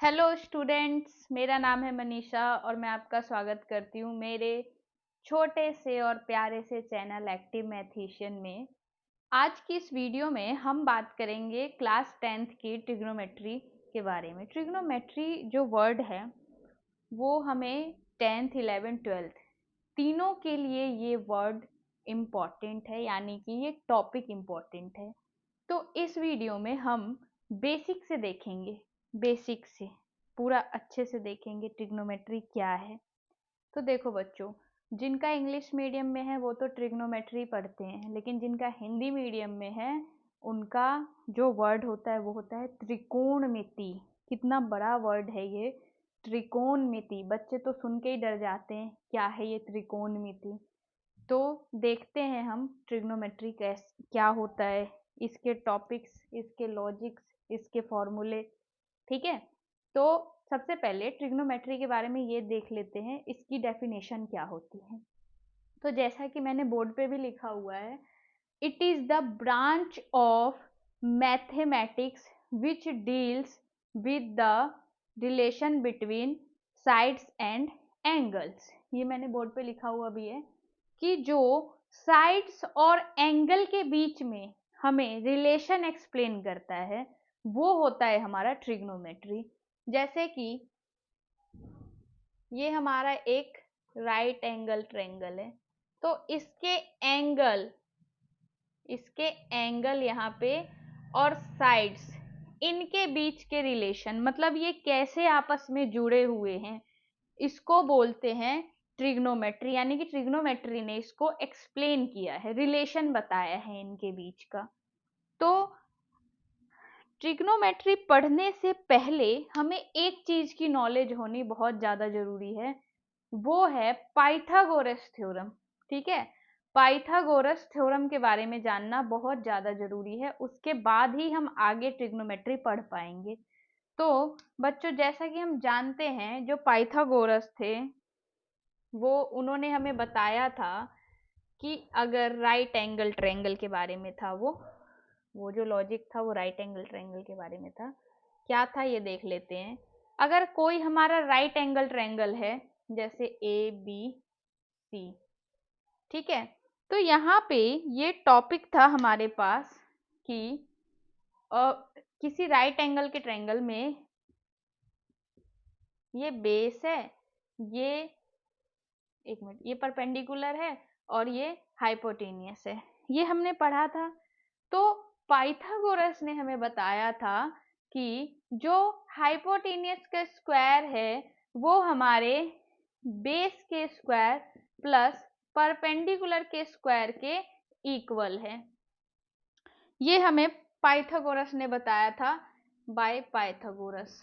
Hello students, मेरा नाम है मनीषा और मैं आपका स्वागत करती हूँ मेरे छोटे से और प्यारे से चैनल एक्टिव मैथमेटिशियन में। आज की इस वीडियो में हम बात करेंगे क्लास 10th की ट्रिग्नोमेट्री के बारे में। ट्रिग्नोमेट्री जो वर्ड है वो हमें 10th 11th 12th तीनों के लिए ये वर्ड इम्पॉर्टेंट है, यानी कि ये टॉपिक इम्पॉर्टेंट है। तो इस वीडियो में हम बेसिक से देखेंगे, बेसिक से पूरा अच्छे से देखेंगे ट्रिग्नोमेट्री क्या है। तो देखो बच्चों, जिनका इंग्लिश मीडियम में है वो तो ट्रिग्नोमेट्री पढ़ते हैं, लेकिन जिनका हिंदी मीडियम में है उनका जो वर्ड होता है वो होता है त्रिकोणमिति। कितना बड़ा वर्ड है ये त्रिकोणमिति, बच्चे तो सुन के ही डर जाते हैं क्या है ये त्रिकोणमिति। तो देखते हैं हम ट्रिग्नोमेट्री क्या होता है, इसके टॉपिक्स, इसके लॉजिक्स, इसके फॉर्मूले। ठीक है, तो सबसे पहले ट्रिग्नोमेट्री के बारे में ये देख लेते हैं इसकी डेफिनेशन क्या होती है। तो जैसा कि मैंने बोर्ड पे भी लिखा हुआ है, it is the branch of mathematics which deals with the relation between sides and angles. ये मैंने बोर्ड पे लिखा हुआ भी है कि जो साइड्स और एंगल के बीच में हमें रिलेशन एक्सप्लेन करता है वो होता है हमारा ट्रिग्नोमेट्री। जैसे कि ये हमारा एक राइट एंगल ट्रायंगल है, तो इसके एंगल यहाँ पे और साइड्स, इनके बीच के रिलेशन, मतलब ये कैसे आपस में जुड़े हुए हैं, इसको बोलते हैं ट्रिग्नोमेट्री। यानी कि ट्रिग्नोमेट्री ने इसको एक्सप्लेन किया है, रिलेशन बताया है इनके बीच का। तो ट्रिग्नोमेट्री पढ़ने से पहले हमें एक चीज की नॉलेज होनी बहुत ज्यादा जरूरी है, वो है पाइथागोरस थ्योरम। ठीक है, पाइथागोरस थ्योरम के बारे में जानना बहुत ज्यादा जरूरी है, उसके बाद ही हम आगे ट्रिग्नोमेट्री पढ़ पाएंगे। तो बच्चों, जैसा कि हम जानते हैं जो पाइथागोरस थे वो उन्होंने हमें बताया था कि अगर राइट एंगल ट्रायंगल के बारे में था, वो जो लॉजिक था वो राइट एंगल ट्रायंगल के बारे में था। क्या था ये देख लेते हैं। अगर कोई हमारा राइट एंगल ट्रायंगल है, जैसे ए बी सी, ठीक है, तो यहाँ पे ये टॉपिक था हमारे पास कि किसी राइट एंगल के ट्रायंगल में ये बेस है, ये एक मिनट, ये परपेंडिकुलर है और ये हाइपोटेनियस है, ये हमने पढ़ा था। तो पाइथागोरस ने हमें बताया था कि जो हाइपोटेनियस का स्क्वायर है वो हमारे बेस के स्क्वायर प्लस परपेंडिकुलर के स्क्वायर के इक्वल है। ये हमें पाइथागोरस ने बताया था बाय पाइथागोरस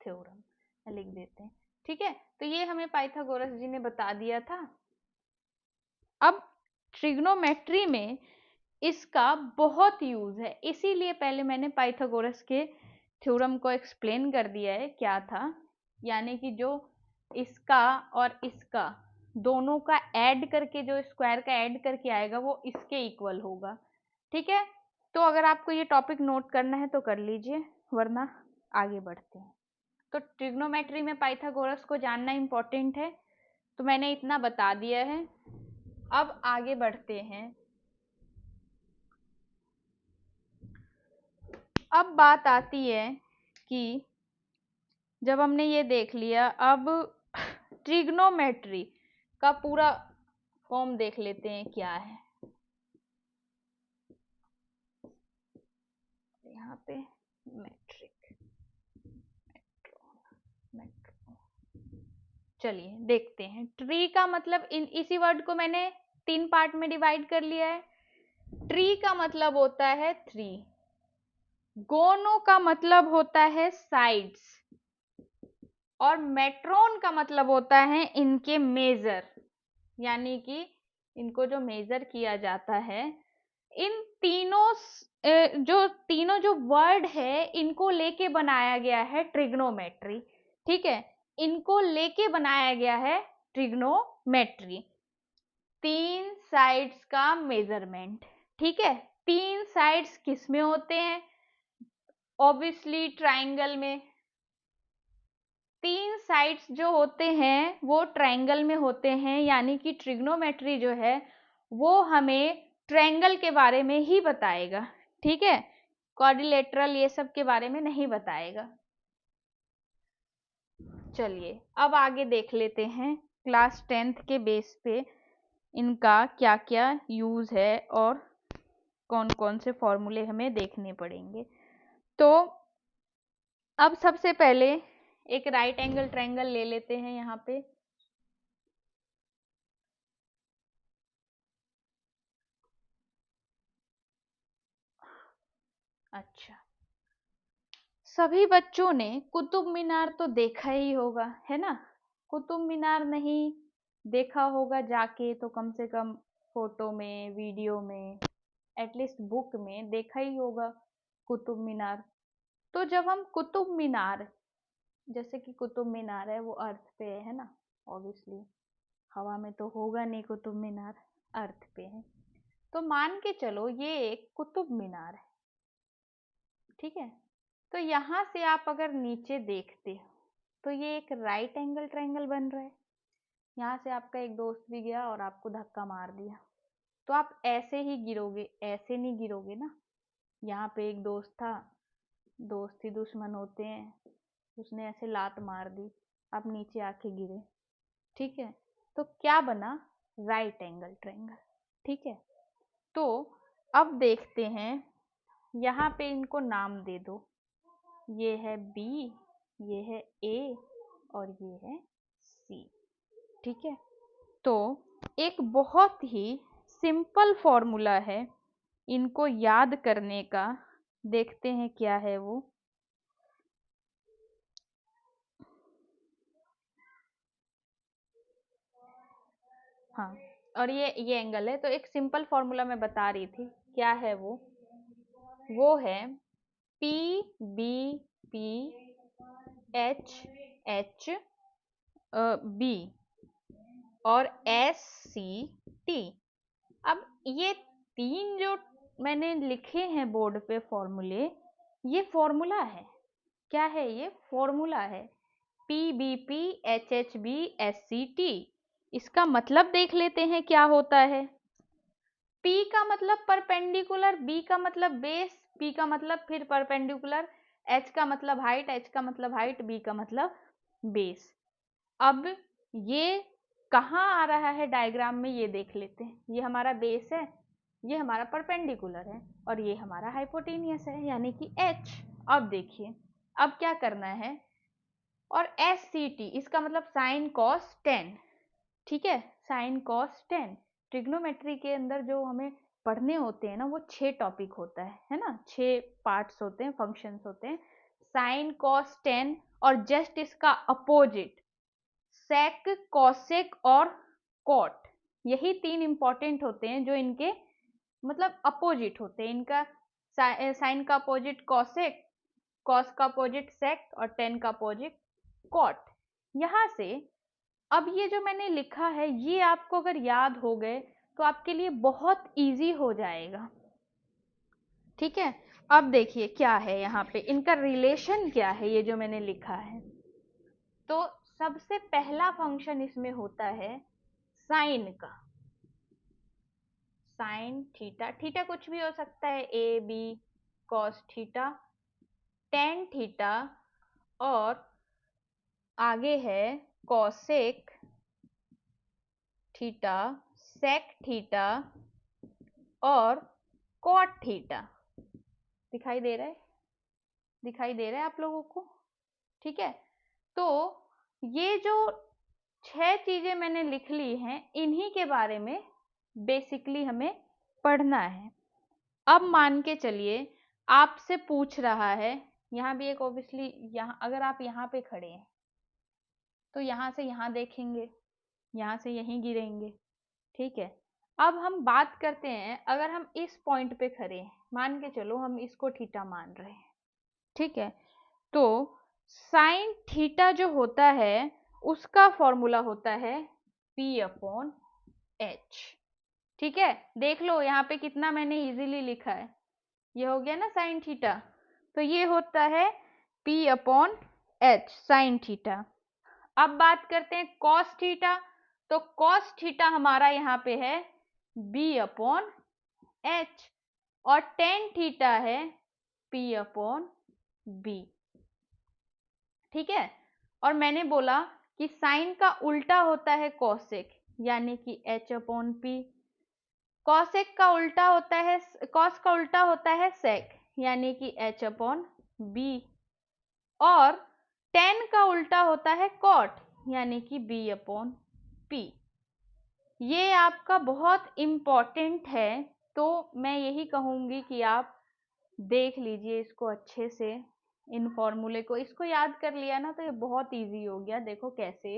थ्योरम लिख देते हैं। ठीक है, तो ये हमें पाइथागोरस जी ने बता दिया था। अब ट्रिग्नोमेट्री में इसका बहुत यूज है, इसीलिए पहले मैंने पाइथागोरस के थ्योरम को एक्सप्लेन कर दिया है क्या था। यानी कि जो इसका और इसका दोनों का ऐड करके, जो स्क्वायर का ऐड करके आएगा वो इसके इक्वल होगा। ठीक है, तो अगर आपको ये टॉपिक नोट करना है तो कर लीजिए, वरना आगे बढ़ते हैं। तो ट्रिग्नोमेट्री में पाइथागोरस को जानना इंपॉर्टेंट है, तो मैंने इतना बता दिया है। अब आगे बढ़ते हैं। अब बात आती है कि जब हमने ये देख लिया, अब ट्रिग्नोमेट्री का पूरा फॉर्म देख लेते हैं क्या है। यहाँ पे मैट्रिक चलिए देखते हैं। ट्री का मतलब, इसी वर्ड को मैंने 3 पार्ट में डिवाइड कर लिया है। ट्री का मतलब होता है 3, गोनो का मतलब होता है साइड्स, और मेट्रोन का मतलब होता है इनके मेजर, यानी कि इनको जो मेजर किया जाता है। इन तीनों जो वर्ड है इनको लेके बनाया गया है ट्रिग्नोमेट्री। ठीक है, इनको लेके बनाया गया है ट्रिग्नोमेट्री, 3 साइड्स का मेजरमेंट। ठीक है, 3 साइड्स किस में होते हैं? ऑब्वियसली ट्राइंगल में। 3 साइड्स जो होते हैं वो ट्राइंगल में होते हैं, यानी कि ट्रिग्नोमेट्री जो है वो हमें ट्राइंगल के बारे में ही बताएगा, ठीक है, क्वाड्रिलेटरल ये सब के बारे में नहीं बताएगा। चलिए अब आगे देख लेते हैं क्लास 10th के बेस पे इनका क्या क्या यूज है और कौन कौन से फॉर्मूले हमें देखने पड़ेंगे। तो अब सबसे पहले एक राइट एंगल ट्रायंगल ले लेते हैं यहाँ पे। अच्छा, सभी बच्चों ने कुतुब मीनार तो देखा ही होगा, है ना? कुतुब मीनार नहीं देखा होगा जाके तो कम से कम फोटो में, वीडियो में, एटलीस्ट बुक में देखा ही होगा कुतुब मीनार। तो जब हम कुतुब मीनार, जैसे कि कुतुब मीनार है वो अर्थ पे है ना, ऑब्वियसली हवा में तो होगा नहीं कुतुब मीनार, अर्थ पे है, तो मान के चलो ये एक कुतुब मीनार है, ठीक है। तो यहाँ से आप अगर नीचे देखते हो तो ये एक राइट एंगल ट्रायंगल बन रहा है। यहाँ से आपका एक दोस्त भी गया और आपको धक्का मार दिया, तो आप ऐसे ही गिरोगे, ऐसे नहीं गिरोगे ना। यहाँ पे एक दोस्त था, दोस्त ही दुश्मन होते हैं, उसने ऐसे लात मार दी, आप नीचे आके गिरे, ठीक है। तो क्या बना? राइट एंगल ट्रायंगल, ठीक है। तो अब देखते हैं, यहाँ पे इनको नाम दे दो, ये है बी, ये है ए और ये है सी, ठीक है। तो एक बहुत ही सिंपल फॉर्मूला है इनको याद करने का, देखते हैं क्या है वो। हाँ, और ये एंगल है, तो एक सिंपल फॉर्मूला मैं बता रही थी, क्या है वो है P B P H H B और एस सी टी। अब ये 3 जो मैंने लिखे हैं बोर्ड पे फॉर्मूले, ये फॉर्मूला है। क्या है? ये फॉर्मूला है, P B P H H B S C T. इसका मतलब देख लेते हैं क्या होता है। P का मतलब परपेंडिकुलर, B का मतलब बेस, P का मतलब फिर परपेंडिकुलर, H का मतलब हाइट, H का मतलब हाइट, B का मतलब बेस। अब ये कहाँ आ रहा है डायग्राम में, ये देख लेते हैं। ये हमारा बेस है, ये हमारा परपेंडिकुलर है और ये हमारा हाइपोटेनियस है, यानी कि H। अब देखिए अब क्या करना है, और एस सी टी इसका मतलब साइन कॉस टेन, ठीक है, साइन कॉस टेन। ट्रिग्नोमेट्री के अंदर जो हमें पढ़ने होते हैं ना, वो 6 टॉपिक होता है ना, 6 पार्ट्स होते हैं, फंक्शंस होते हैं, साइन कॉस टेन, और जस्ट इसका अपोजिट सेक, कॉसेक और कॉट, यही 3 इंपॉर्टेंट होते हैं जो इनके मतलब अपोजिट होते हैं। इनका साइन का अपोजिट कॉसेक, कॉस का अपोजिट सेक और टेन का अपोजिट कॉट। यहाँ से अब ये जो मैंने लिखा है, ये आपको अगर याद हो गए तो आपके लिए बहुत इजी हो जाएगा, ठीक है। अब देखिए क्या है यहाँ पे, इनका रिलेशन क्या है, ये जो मैंने लिखा है। तो सबसे पहला फंक्शन इसमें होता है साइन का, साइन थीटा, थीटा कुछ भी हो सकता है, A B cos theta, tan theta, और आगे है कॉसेक थीटा, सेक थीटा और कॉट थीटा। दिखाई दे रहा है? दिखाई दे रहा है आप लोगों को? ठीक है। तो ये जो 6 चीजें मैंने लिख ली हैं, इन्हीं के बारे में बेसिकली हमें पढ़ना है। अब मान के चलिए आपसे पूछ रहा है, यहाँ भी एक ऑब्वियसली, यहाँ अगर आप यहाँ पे खड़े हैं तो यहाँ से यहाँ देखेंगे, यहाँ से यहीं गिरेंगे, ठीक है। अब हम बात करते हैं, अगर हम इस पॉइंट पे खड़े हैं, मान के चलो हम इसको थीटा मान रहे हैं, ठीक है, तो साइन थीटा जो होता है उसका फॉर्मूला होता है P/H, ठीक है, देख लो यहाँ पे कितना मैंने इजीली लिखा है, ये हो गया ना साइन थीटा। तो ये होता है P/H साइन थीटा। अब बात करते हैं कॉस थीटा। तो कॉस थीटा हमारा यहाँ पे है B/H और टेन थीटा है P/B। ठीक है, और मैंने बोला कि साइन का उल्टा होता है कॉसेक, यानी कि H/P। कॉसेक का उल्टा होता है, कॉस का उल्टा होता है सेक, यानी कि H/B। और टेन का उल्टा होता है कॉट, यानी कि B/P। ये आपका बहुत इम्पॉर्टेंट है, तो मैं यही कहूंगी कि आप देख लीजिए इसको अच्छे से, इन फॉर्मूले को, इसको याद कर लिया ना तो ये बहुत इजी हो गया। देखो कैसे,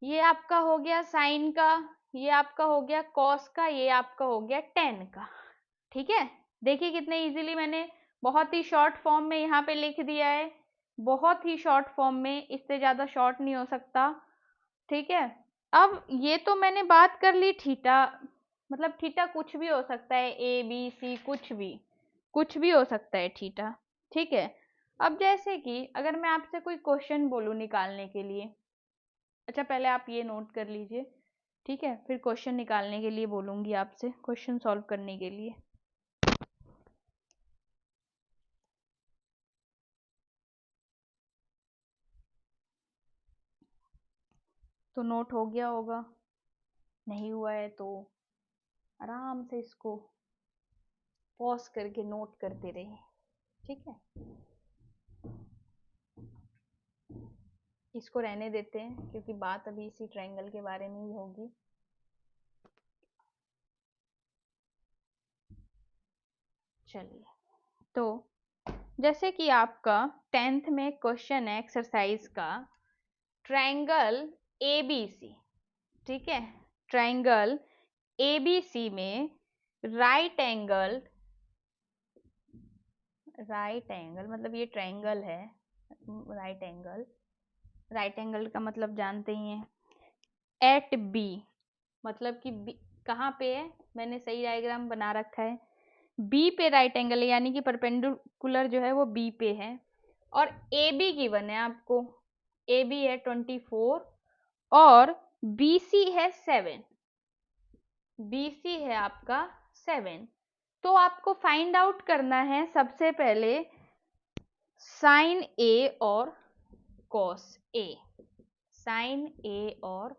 ये आपका हो गया साइन का, ये आपका हो गया कॉस का, ये आपका हो गया टेन का। ठीक है, देखिए कितने इजीली मैंने बहुत ही शॉर्ट फॉर्म में यहाँ पे लिख दिया है, बहुत ही शॉर्ट फॉर्म में, इससे ज्यादा शॉर्ट नहीं हो सकता। ठीक है, अब ये तो मैंने बात कर ली थीटा, मतलब थीटा कुछ भी हो सकता है, ABC, कुछ भी हो सकता है थीटा। ठीक है, अब जैसे कि अगर मैं आपसे कोई क्वेश्चन बोलूं निकालने के लिए, अच्छा पहले आप ये नोट कर लीजिए, ठीक है, फिर क्वेश्चन निकालने के लिए बोलूंगी आपसे, क्वेश्चन सॉल्व करने के लिए। तो नोट हो गया होगा, नहीं हुआ है तो आराम से इसको पॉज करके नोट करते रहिए। ठीक है, इसको रहने देते हैं क्योंकि बात अभी इसी ट्रायंगल के बारे में ही होगी। चलिए, तो जैसे कि आपका 10th में क्वेश्चन है एक्सरसाइज का, ट्रायंगल ABC। ठीक है, ट्रायंगल ABC में राइट एंगल मतलब ये ट्रायंगल है, राइट एंगल का मतलब जानते ही हैं, एट B, मतलब कि कहाँ पे है, मैंने सही डायग्राम बना रखा है, B पे राइट एंगल है, यानी कि परपेंडिकुलर जो है वो B पे है। और AB गिवन है आपको, AB है 24 और BC है 7, BC है आपका 7। तो आपको फाइंड आउट करना है सबसे पहले साइन A और कॉस A, साइन A और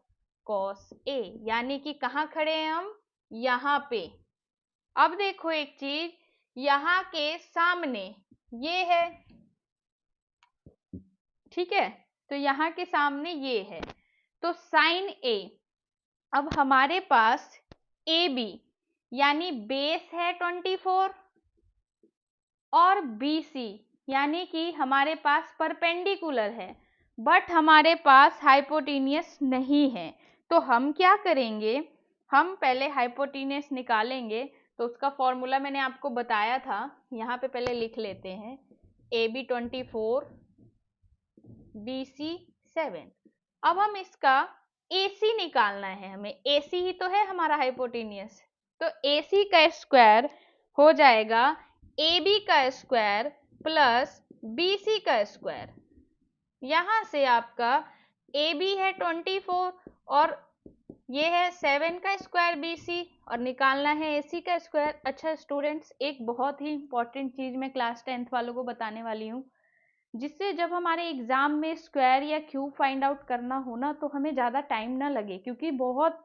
कॉस A, यानी कि कहाँ खड़े हैं हम, यहाँ पे। अब देखो एक चीज, यहाँ के सामने ये है, ठीक है, तो यहाँ के सामने ये है, तो साइन A, अब हमारे पास AB यानी बेस है 24 और BC यानी कि हमारे पास परपेंडिकुलर है, बट हमारे पास हाइपोटेनियस नहीं है। तो हम क्या करेंगे, हम पहले हाइपोटेनियस निकालेंगे। तो उसका फॉर्मूला मैंने आपको बताया था, यहाँ पे पहले लिख लेते हैं, AB 24 BC 7। अब हम इसका AC निकालना है, हमें AC ही तो है हमारा हाइपोटेनियस, तो AC का स्क्वायर हो जाएगा AB का स्क्वायर प्लस BC का स्क्वायर। यहां से आपका AB है 24 और ये है 7 का स्क्वायर BC, और निकालना है AC का स्क्वायर। अच्छा स्टूडेंट्स, एक बहुत ही इंपॉर्टेंट चीज मैं क्लास 10th वालों को बताने वाली हूँ, जिससे जब हमारे एग्जाम में स्क्वायर या क्यूब फाइंड आउट करना हो ना, तो हमें ज़्यादा टाइम ना लगे, क्योंकि बहुत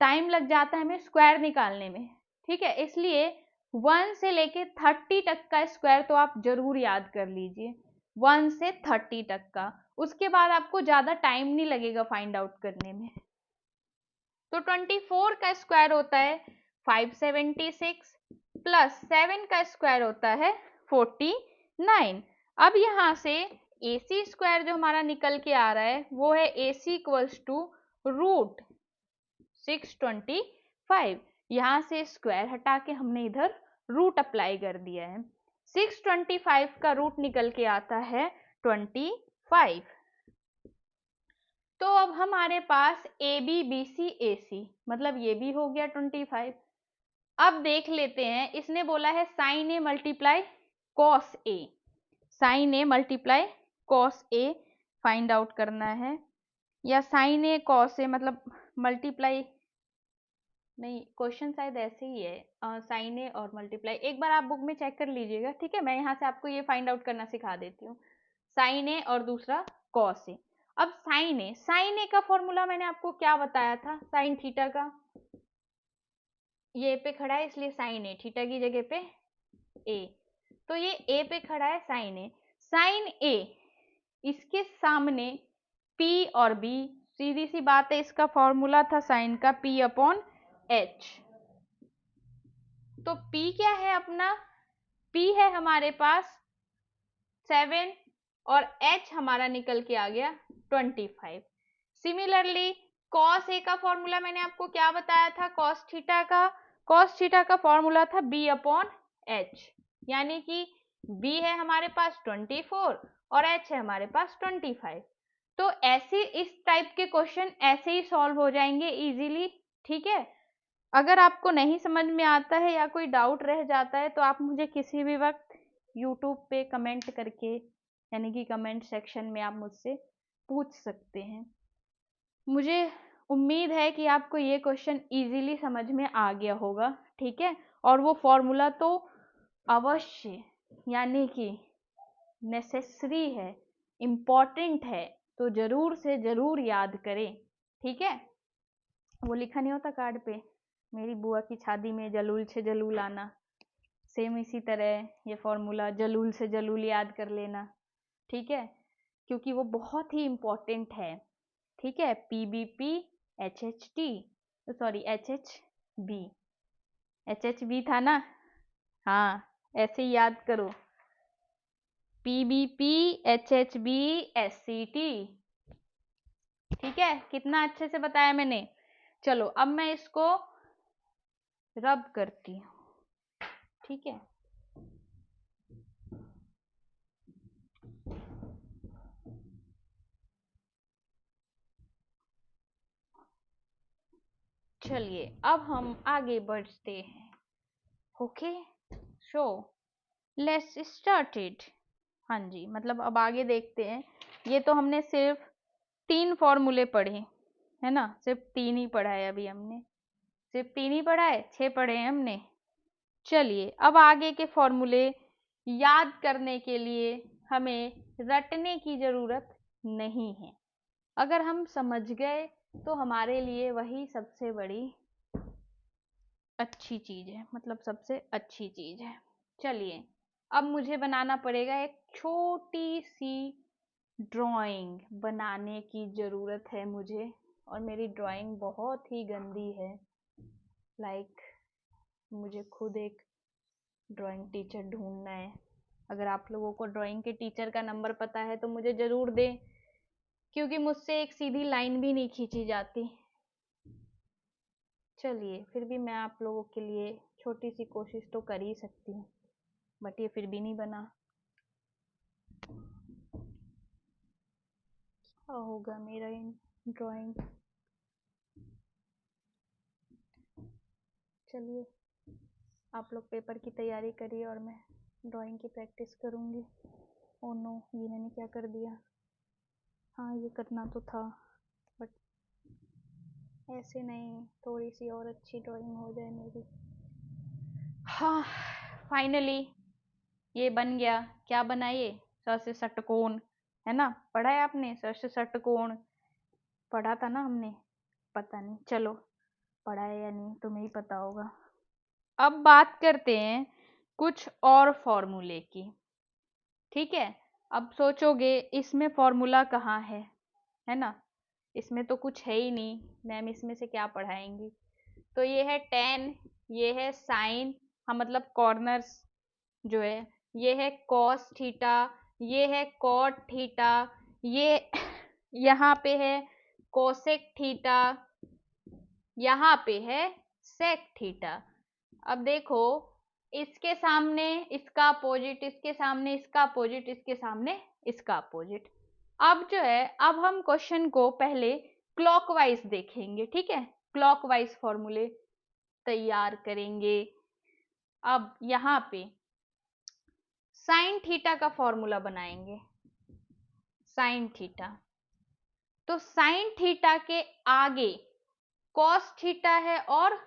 टाइम लग जाता है हमें स्क्वायर निकालने में। ठीक है, इसलिए 1 से लेके 30 तक का स्क्वायर तो आप जरूर याद कर लीजिए, 1 से 30 तक का, उसके बाद आपको ज़्यादा टाइम नहीं लगेगा फाइंड आउट करने में। तो 24 का स्क्वायर होता है 576 प्लस 7 का स्क्वायर होता है 49। अब यहां से AC स्क्वायर जो हमारा निकल के आ रहा है वो है AC इक्वल्स टू रूट 625। यहां से स्क्वायर हटा के हमने इधर रूट अप्लाई कर दिया है, 625 का रूट निकल के आता है 25। तो अब हमारे पास ए बी बी सी ए सी, मतलब ये भी हो गया 25। अब देख लेते हैं, इसने बोला है sign A multiply cos A, sign A multiply cos A find out करना है, या साइन ए कॉस ए मतलब मल्टीप्लाई, नहीं क्वेश्चन शायद ऐसे ही है, साइन ए और मल्टीप्लाई। एक बार आप बुक में चेक कर लीजिएगा, ठीक है। मैं यहाँ से आपको ये फाइंड आउट करना सिखा देती हूँ, साइन ए और दूसरा कॉस ए। अब साइन ए का फॉर्मूला मैंने आपको क्या बताया था, साइन थीटा का, ये पे खड़ा है इसलिए साइन ए, थीटा की जगह पे ए, तो ये ए पे खड़ा है साइन ए। साइन ए, इसके सामने पी और बी, सीधी सी बात है, इसका फॉर्मूला था साइन का पी अपॉन एच। तो पी क्या है अपना, पी है हमारे पास 7 और एच हमारा निकल के आ गया 25। सिमिलरली कॉस ए का फॉर्मूला मैंने आपको क्या बताया था, कॉस थीटा का फॉर्मूला था बी अपॉन एच, यानी कि बी है हमारे पास 24 और एच है हमारे पास 25। तो ऐसे इस टाइप के क्वेश्चन ऐसे ही सॉल्व हो जाएंगे इजीली, ठीक है। अगर आपको नहीं समझ में आता है या कोई डाउट रह जाता है तो आप मुझे किसी भी वक्त यूट्यूब पे कमेंट करके, यानी कि कमेंट सेक्शन में आप मुझसे पूछ सकते हैं। मुझे उम्मीद है कि आपको ये क्वेश्चन इजीली समझ में आ गया होगा, ठीक है। और वो फॉर्मूला तो अवश्य, यानी कि नेसेसरी है, इम्पॉर्टेंट है, तो जरूर से जरूर याद करें, ठीक है। वो लिखा नहीं होता कार्ड पे, मेरी बुआ की शादी में जलूल से जलूल आना, सेम इसी तरह ये फॉर्मूला जलूल से जलूल याद कर लेना, ठीक है, क्योंकि वो बहुत ही इम्पोर्टेंट है, ठीक है। PBP H H T, sorry H H B था ना, हाँ ऐसे ही याद करो, PBP H B S C T, ठीक है। कितना अच्छे से बताया मैंने। चलो अब मैं इसको रब करती हूँ, ठीक है। चलिए अब हम आगे बढ़ते हैं, okay. So let's start it. हाँ जी, मतलब अब आगे देखते हैं। ये तो हमने सिर्फ 3 फॉर्मूले पढ़े है ना, सिर्फ 3 ही पढ़ा है अभी हमने, सिर्फ 3 ही पढ़ा है, 6 पढ़े हैं हमने। चलिए अब आगे के फॉर्मूले याद करने के लिए हमें रटने की जरूरत नहीं है, अगर हम समझ गए तो हमारे लिए वही सबसे बड़ी अच्छी चीज है, मतलब सबसे अच्छी चीज है। चलिए अब मुझे बनाना पड़ेगा एक छोटी सी ड्राइंग, बनाने की जरूरत है मुझे, और मेरी ड्राइंग बहुत ही गंदी है, लाइक मुझे खुद एक ड्राइंग टीचर ढूंढना है। अगर आप लोगों को ड्राइंग के टीचर का नंबर पता है तो मुझे जरूर दें, क्योंकि मुझसे एक सीधी लाइन भी नहीं खींची जाती। चलिए फिर भी मैं आप लोगों के लिए छोटी सी कोशिश तो कर ही सकती हूँ, बट ये फिर भी नहीं बना। क्या होगा मेरा इन ड्राइंग। चलिए आप लोग पेपर की तैयारी करिए और मैं ड्राइंग की प्रैक्टिस करूँगी। ओह नो, ये मैंने क्या कर दिया। हाँ ये करना तो था, बट ऐसे नहीं, थोड़ी सी और अच्छी ड्राइंग हो जाए मेरी। हाँ फाइनली ये बन गया। क्या बना ये, सर से षटकोण, है ना, पढ़ा है आपने सर से षटकोण, पढ़ा था ना हमने, पता नहीं, चलो पढ़ा है या नहीं तुम्हें ही पता होगा। अब बात करते हैं कुछ और फॉर्मूले की, ठीक है। अब सोचोगे इसमें फॉर्मूला कहाँ है ना, इसमें तो कुछ है ही नहीं, मैम इसमें से क्या पढ़ाएंगी। तो ये है टेन, ये है साइन, हाँ मतलब कॉर्नर्स जो है, ये है कॉस थीटा, ये है कॉट थीटा, ये यहाँ पे है कोसेक थीटा, यहाँ पे है सेक थीटा। अब देखो इसके सामने इसका अपोजिट, इसके सामने इसका अपोजिट, इसके सामने इसका अपोजिट, अब जो है, अब हम क्वेश्चन को पहले क्लॉकवाइज देखेंगे, ठीक है। क्लॉकवाइज फॉर्मूले तैयार करेंगे। अब यहाँ पे साइन थीटा का फॉर्मूला बनाएंगे। साइन थीटा, तो साइन थीटा के आगे कॉस थीटा है और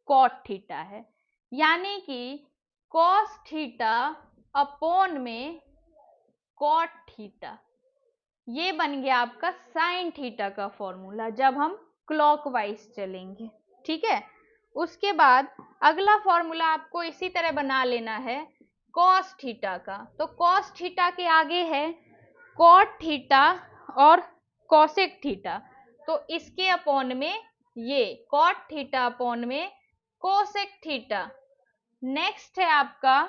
कॉट थीटा है, यानी कि कॉस थीटा अपॉन में कॉट थीटा, ये बन गया आपका साइन थीटा का फॉर्मूला जब हम क्लॉकवाइज चलेंगे, ठीक है। उसके बाद अगला फॉर्मूला आपको इसी तरह बना लेना है कॉस थीटा का। तो कॉस थीटा के आगे है कॉट थीटा और कॉसेक थीटा, तो इसके अपॉन में ये कॉट थीटा अपॉन में कोसेक थीटा। नेक्स्ट है आपका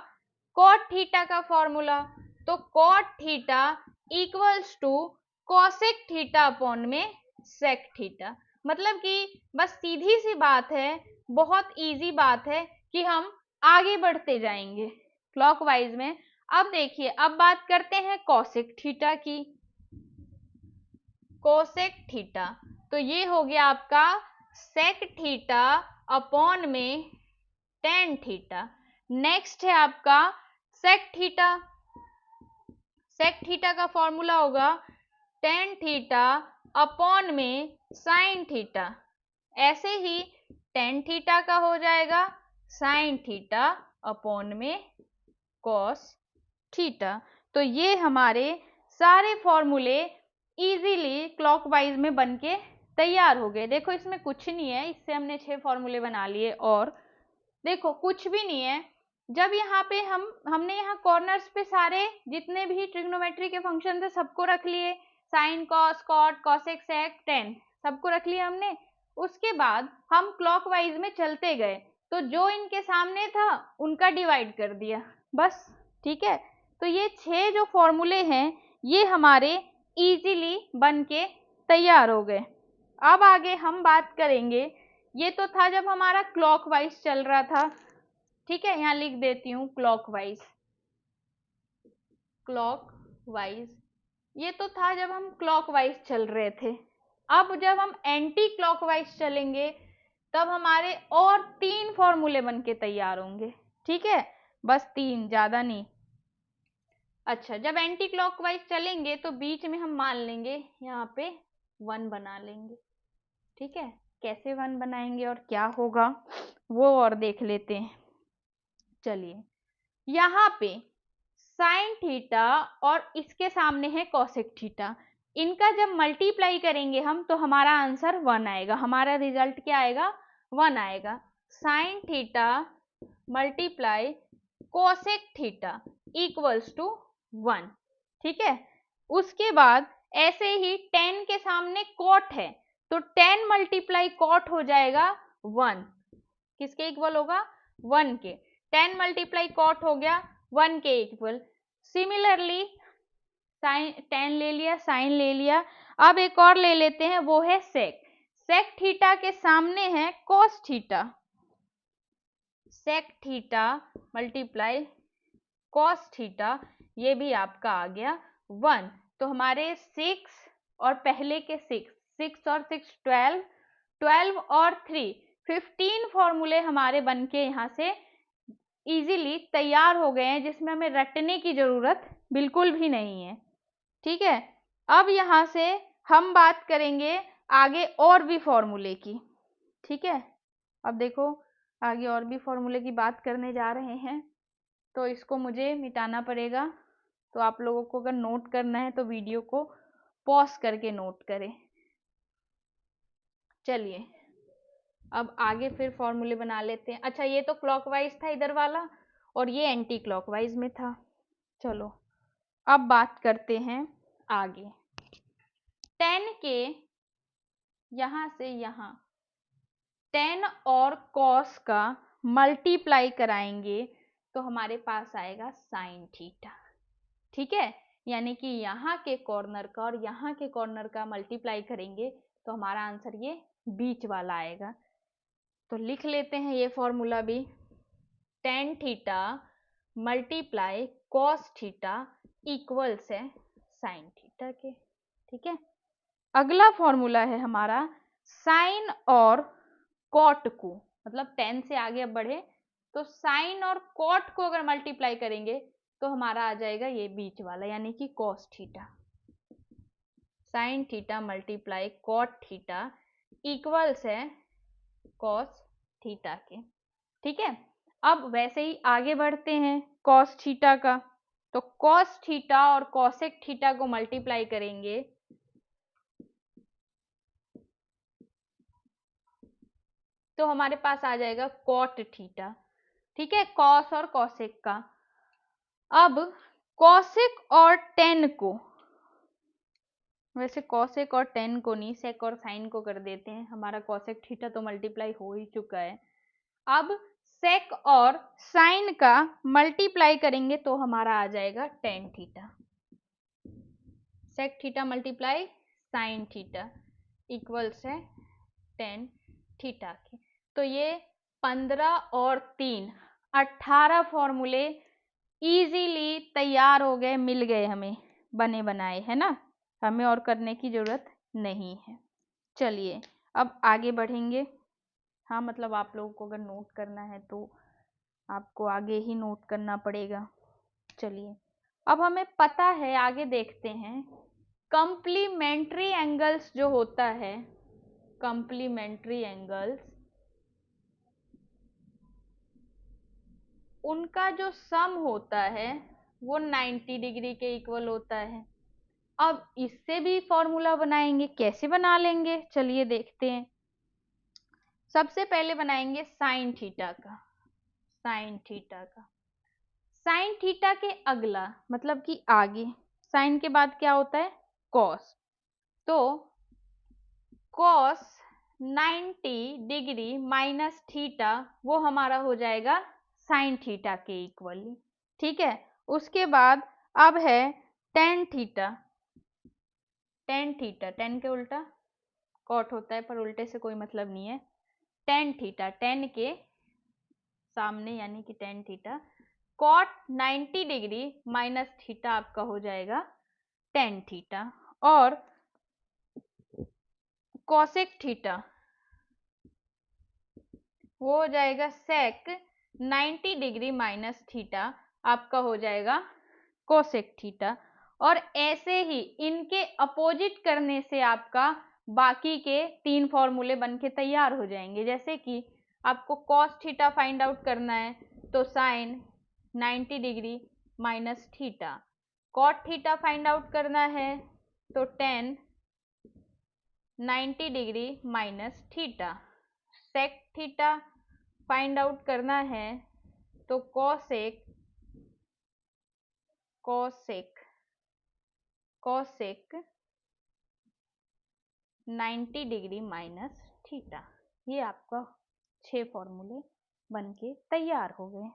कॉट थीटा का फॉर्मूला, तो cot theta equals to cosec theta upon में सेक थीटा। मतलब कि बस सीधी सी बात है, बहुत इजी बात है कि हम आगे बढ़ते जाएंगे क्लॉकवाइज में। अब देखिए, अब बात करते हैं कॉसेक थीटा की। कोसेक थीटा, तो ये हो गया आपका सेक थीटा अपॉन में टेन थीटा। नेक्स्ट है आपका सेक थीटा। सेक थीटा का फॉर्मूला होगा टेन थीटा अपॉन में साइन थीटा। ऐसे ही टेन थीटा का हो जाएगा साइन थीटा अपॉन में कॉस थीटा। तो ये हमारे सारे फॉर्मूले इजीली क्लॉकवाइज में बनके तैयार हो गए। देखो इसमें कुछ नहीं है, इससे हमने 6 फॉर्मूले बना लिए। और देखो कुछ भी नहीं है, जब यहाँ पे हमने यहाँ कॉर्नर्स पे सारे जितने भी ट्रिग्नोमेट्री के फंक्शन थे सबको रख लिए, sine cos cot cosec sec tan सबको रख लिया हमने। उसके बाद हम क्लॉकवाइज में चलते गए, तो जो इनके सामने था उनका डिवाइड कर दिया बस, ठीक है। तो ये 6 जो फॉर्मूले हैं ये हमारे इजीली बन के तैयार हो गए। अब आगे हम बात करेंगे, ये तो था जब हमारा क्लॉकवाइज चल रहा था, ठीक है। यहाँ लिख देती हूँ क्लॉकवाइज। क्लॉकवाइज ये तो था जब हम क्लॉकवाइज चल रहे थे। अब जब हम एंटी क्लॉकवाइज चलेंगे तब हमारे और 3 फॉर्मूले बन के तैयार होंगे, ठीक है। बस 3, ज्यादा नहीं। अच्छा, जब एंटी क्लॉकवाइज चलेंगे तो बीच में हम मान लेंगे यहाँ पे 1 बना लेंगे, ठीक है। कैसे 1 बनाएंगे और क्या होगा वो और देख लेते हैं। चलिए, यहाँ पे साइन थीटा और इसके सामने है कॉसेक थीटा, इनका जब मल्टीप्लाई करेंगे हम तो हमारा आंसर 1 आएगा। हमारा रिजल्ट क्या आएगा? 1 आएगा। Sine theta multiply cosec theta equals to 1, ठीक है। उसके बाद ऐसे ही 10 के सामने कॉट है, तो 10 मल्टीप्लाई कॉट हो जाएगा 1। किसके इक्वल होगा? 1 के। 10 मल्टीप्लाई कॉट हो गया 1 के इक्वल। सिमिलरली साइन 10 ले लिया, साइन ले लिया। अब एक और ले लेते हैं, वो है सेक। सेक थीटा के सामने है cos theta, sec theta multiply cos theta, ये भी आपका आ गया 1। तो हमारे 6 और पहले के 6 और 6 12, 12 और 3 15 फॉर्मूले हमारे बनके यहाँ से इजीली तैयार हो गए हैं, जिसमें हमें रटने की जरूरत बिल्कुल भी नहीं है, ठीक है। अब यहाँ से हम बात करेंगे आगे और भी फॉर्मूले की, ठीक है। अब देखो आगे और भी फॉर्मूले की बात करने जा रहे हैं, तो इसको मुझे मिटाना पड़ेगा। तो आप लोगों को अगर नोट करना है तो वीडियो को पॉज करके नोट करें। चलिए, अब आगे फिर फॉर्मूले बना लेते हैं। अच्छा, ये तो क्लॉकवाइज था इधर वाला और ये एंटी क्लॉकवाइज में था। चलो अब बात करते हैं आगे। 10 के यहाँ से यहाँ 10 और कॉस का मल्टीप्लाई कराएंगे तो हमारे पास आएगा साइन थीटा, ठीक है। यानी कि यहाँ के कॉर्नर का और यहाँ के कॉर्नर का मल्टीप्लाई करेंगे तो हमारा आंसर ये बीच वाला आएगा। तो लिख लेते हैं ये फॉर्मूला भी, tan theta multiply cos theta equals है साइन थीटा के। ठीक है। अगला फॉर्मूला है हमारा साइन और कॉट को, मतलब 10 से आगे अब बढ़े तो साइन और कॉट को अगर मल्टीप्लाई करेंगे तो हमारा आ जाएगा ये बीच वाला, यानी कि cos theta. Sine theta multiply cot theta equals है कॉस थीटा के। ठीक है। अब वैसे ही आगे बढ़ते हैं कॉस थीटा का, तो कॉस थीटा और कॉसेक थीटा को मल्टीप्लाई करेंगे तो हमारे पास आ जाएगा कॉट थीटा। ठीक है, कॉस और कॉसेक का। अब कॉसेक और टेन को, वैसे कॉसेक और टेन को नहीं, सेक और साइन को कर देते हैं, हमारा कॉसेक थीटा तो मल्टीप्लाई हो ही चुका है। अब सेक और साइन का मल्टीप्लाई करेंगे तो हमारा आ जाएगा tan theta. Sec theta multiply sine theta equals है टेन थीटा के। तो ये 15 और 3 18 फॉर्मूले इजीली तैयार हो गए, मिल गए हमें बने बनाए, है ना। हमें और करने की जरूरत नहीं है। चलिए अब आगे बढ़ेंगे। हाँ, मतलब आप लोगों को अगर नोट करना है तो आपको आगे ही नोट करना पड़ेगा। चलिए अब हमें पता है, आगे देखते हैं। कंप्लीमेंट्री एंगल्स जो होता है, कंप्लीमेंट्री एंगल्स, उनका जो सम होता है वो 90 डिग्री के इक्वल होता है। अब इससे भी फॉर्मूला बनाएंगे, कैसे बना लेंगे चलिए देखते हैं। सबसे पहले बनाएंगे साइन थीटा का। साइन थीटा का, साइन थीटा के अगला मतलब कि आगे, साइन के बाद क्या होता है कॉस, तो कॉस 90 डिग्री माइनस थीटा वो हमारा हो जाएगा साइन थीटा के इक्वली। ठीक है। उसके बाद अब है tan theta. Tan theta, ten के उल्टा कॉट होता है पर उल्टे से कोई मतलब नहीं है। टेन थीटा, टेन के सामने यानी कि tan theta, cot 90 degree minus theta आपका हो जाएगा टेन थीटा। और कॉसेक थीटा वो हो जाएगा सेक 90 डिग्री माइनस थीटा आपका हो जाएगा कोसेक थीटा। और ऐसे ही इनके अपोजिट करने से आपका बाकी के 3 फॉर्मूले बन के तैयार हो जाएंगे। जैसे कि आपको कॉस थीटा फाइंड आउट करना है तो sine 90 degree minus theta, cot theta find out करना है तो tan 90 degree minus theta, sec theta find out करना है तो cosec cosec cosec 90 degree minus theta. ये आपका 6 फॉर्मूले बन के तैयार हो गए।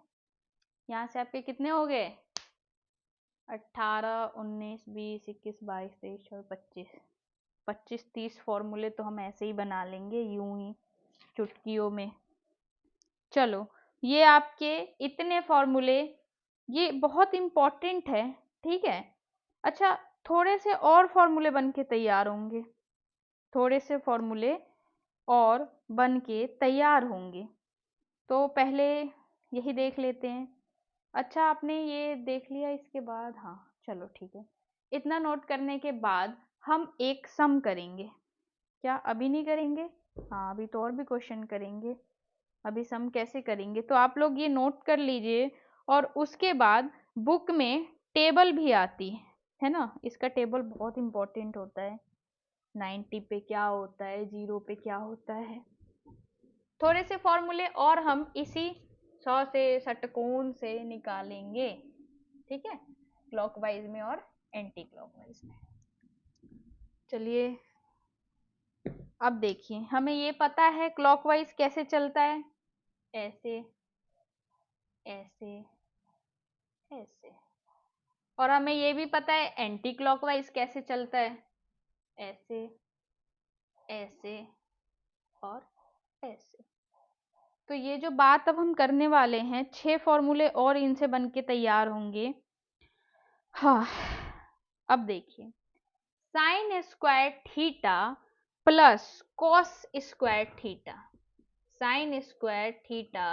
यहाँ से आपके कितने हो गए 18, 19, 20, 21, 22, 23, 24, 25, 30 फॉर्मूले तो हम ऐसे ही बना लेंगे यूं ही चुटकियों में। चलो ये आपके इतने फॉर्मूले, ये बहुत इम्पोर्टेंट है। ठीक है। अच्छा, थोड़े से और फॉर्मूले बन के तैयार होंगे, थोड़े से फॉर्मूले और बन के तैयार होंगे, तो पहले यही देख लेते हैं। अच्छा, आपने ये देख लिया इसके बाद, हाँ चलो ठीक है। इतना नोट करने के बाद हम एक सम करेंगे। क्या अभी नहीं करेंगे? हाँ, अभी तो और भी क्वेश्चन करेंगे। अभी सम कैसे करेंगे तो आप लोग ये नोट कर लीजिए। और उसके बाद बुक में टेबल भी आती है ना, इसका टेबल बहुत इंपॉर्टेंट होता है। 90 पे क्या होता है, 0 पे क्या होता है। थोड़े से फॉर्मूले और हम इसी 100 से षटकोण से निकालेंगे। ठीक है, क्लॉकवाइज में और एंटी क्लॉकवाइज में। चलिए अब देखिए, हमें ये पता है क्लॉकवाइज कैसे चलता है, ऐसे ऐसे ऐसे। और हमें ये भी पता है एंटी क्लॉकवाइज कैसे चलता है, ऐसे ऐसे और ऐसे। तो ये जो बात अब हम करने वाले हैं, 6 फॉर्मूले और इनसे बन के तैयार होंगे। हाँ, अब देखिए sine square theta plus cos square theta, sine square theta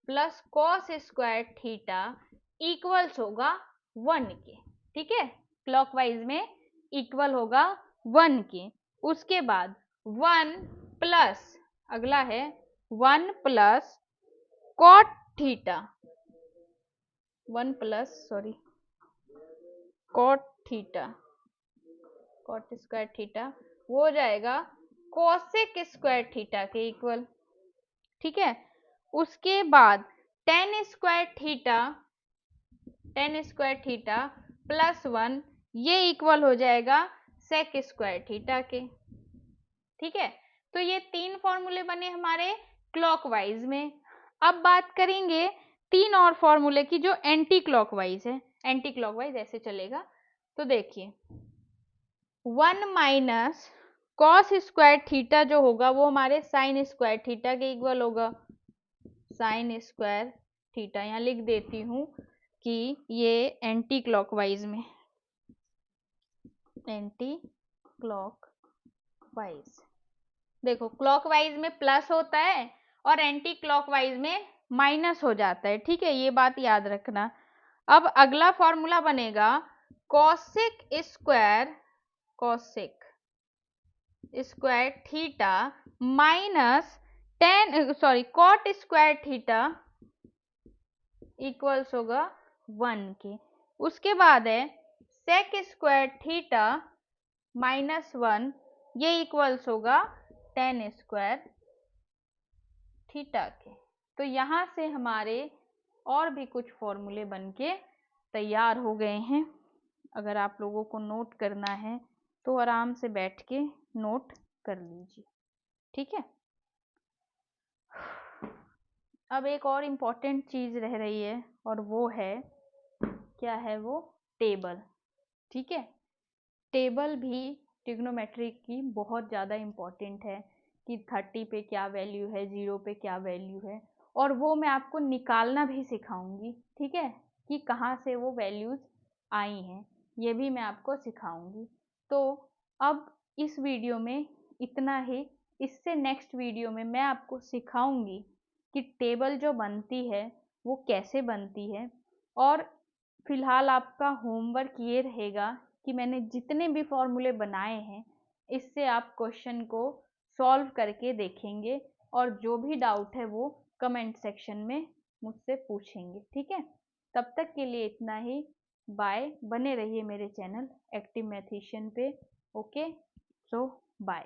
plus cos square theta equals होगा 1 के। ठीक है, क्लॉकवाइज में इक्वल होगा 1 के। उसके बाद 1 प्लस, अगला है 1 plus cot theta, 1 plus sorry cot theta, cot square theta वो हो जाएगा कोसेक स्क्वायर थीटा के इक्वल। ठीक है, उसके बाद tan square theta, tan square theta plus 1 ये इक्वल हो जाएगा सेक स्क्वायर थीटा के। ठीक है, तो ये 3 फॉर्मूले बने हमारे क्लॉकवाइज में। अब बात करेंगे 3 और फॉर्मूले की जो एंटी क्लॉकवाइज है। एंटी क्लॉकवाइज ऐसे चलेगा, तो देखिए 1 माइनस कॉस स्क्वायर थीटा जो होगा वो हमारे साइन स्क्वायर थीटा के इक्वल होगा। साइन स्क्वायर थीटा यहाँ लिख देती हूँ कि ये एंटी क्लॉकवाइज में, एंटी क्लॉकवाइज, देखो क्लॉकवाइज में प्लस होता है और एंटी क्लॉकवाइज में माइनस हो जाता है। ठीक है, ये बात याद रखना। अब अगला फॉर्मूला बनेगा cosec square, cosec square theta minus cot square theta equals होगा 1 के। उसके बाद है सेक स्क्वायर थीटा माइनस 1 ये इक्वल्स होगा टेन स्क्वायर थीटा के। तो यहाँ से हमारे और भी कुछ फॉर्मूले बनके तैयार हो गए हैं। अगर आप लोगों को नोट करना है तो आराम से बैठ के नोट कर लीजिए। ठीक है, अब एक और इम्पॉर्टेंट चीज़ रह रही है और वो है, क्या है वो, टेबल। ठीक है, टेबल भी ट्रिग्नोमेट्री की बहुत ज़्यादा इम्पॉर्टेंट है कि 30 पे क्या वैल्यू है, 0 पे क्या वैल्यू है, और वो मैं आपको निकालना भी सिखाऊंगी। ठीक है, कि कहाँ से वो वैल्यूज़ आई हैं ये भी मैं आपको सिखाऊंगी। तो अब इस वीडियो में इतना ही। इससे नेक्स्ट वीडियो में मैं आपको सिखाऊंगी कि टेबल जो बनती है वो कैसे बनती है। और फिलहाल आपका होमवर्क ये रहेगा कि मैंने जितने भी फॉर्मूले बनाए हैं इससे आप क्वेश्चन को सॉल्व करके देखेंगे और जो भी डाउट है वो कमेंट सेक्शन में मुझसे पूछेंगे। ठीक है, तब तक के लिए इतना ही। बाय, बने रहिए मेरे चैनल एक्टिव मैथमेटिशियन पे। ओके, सो बाय।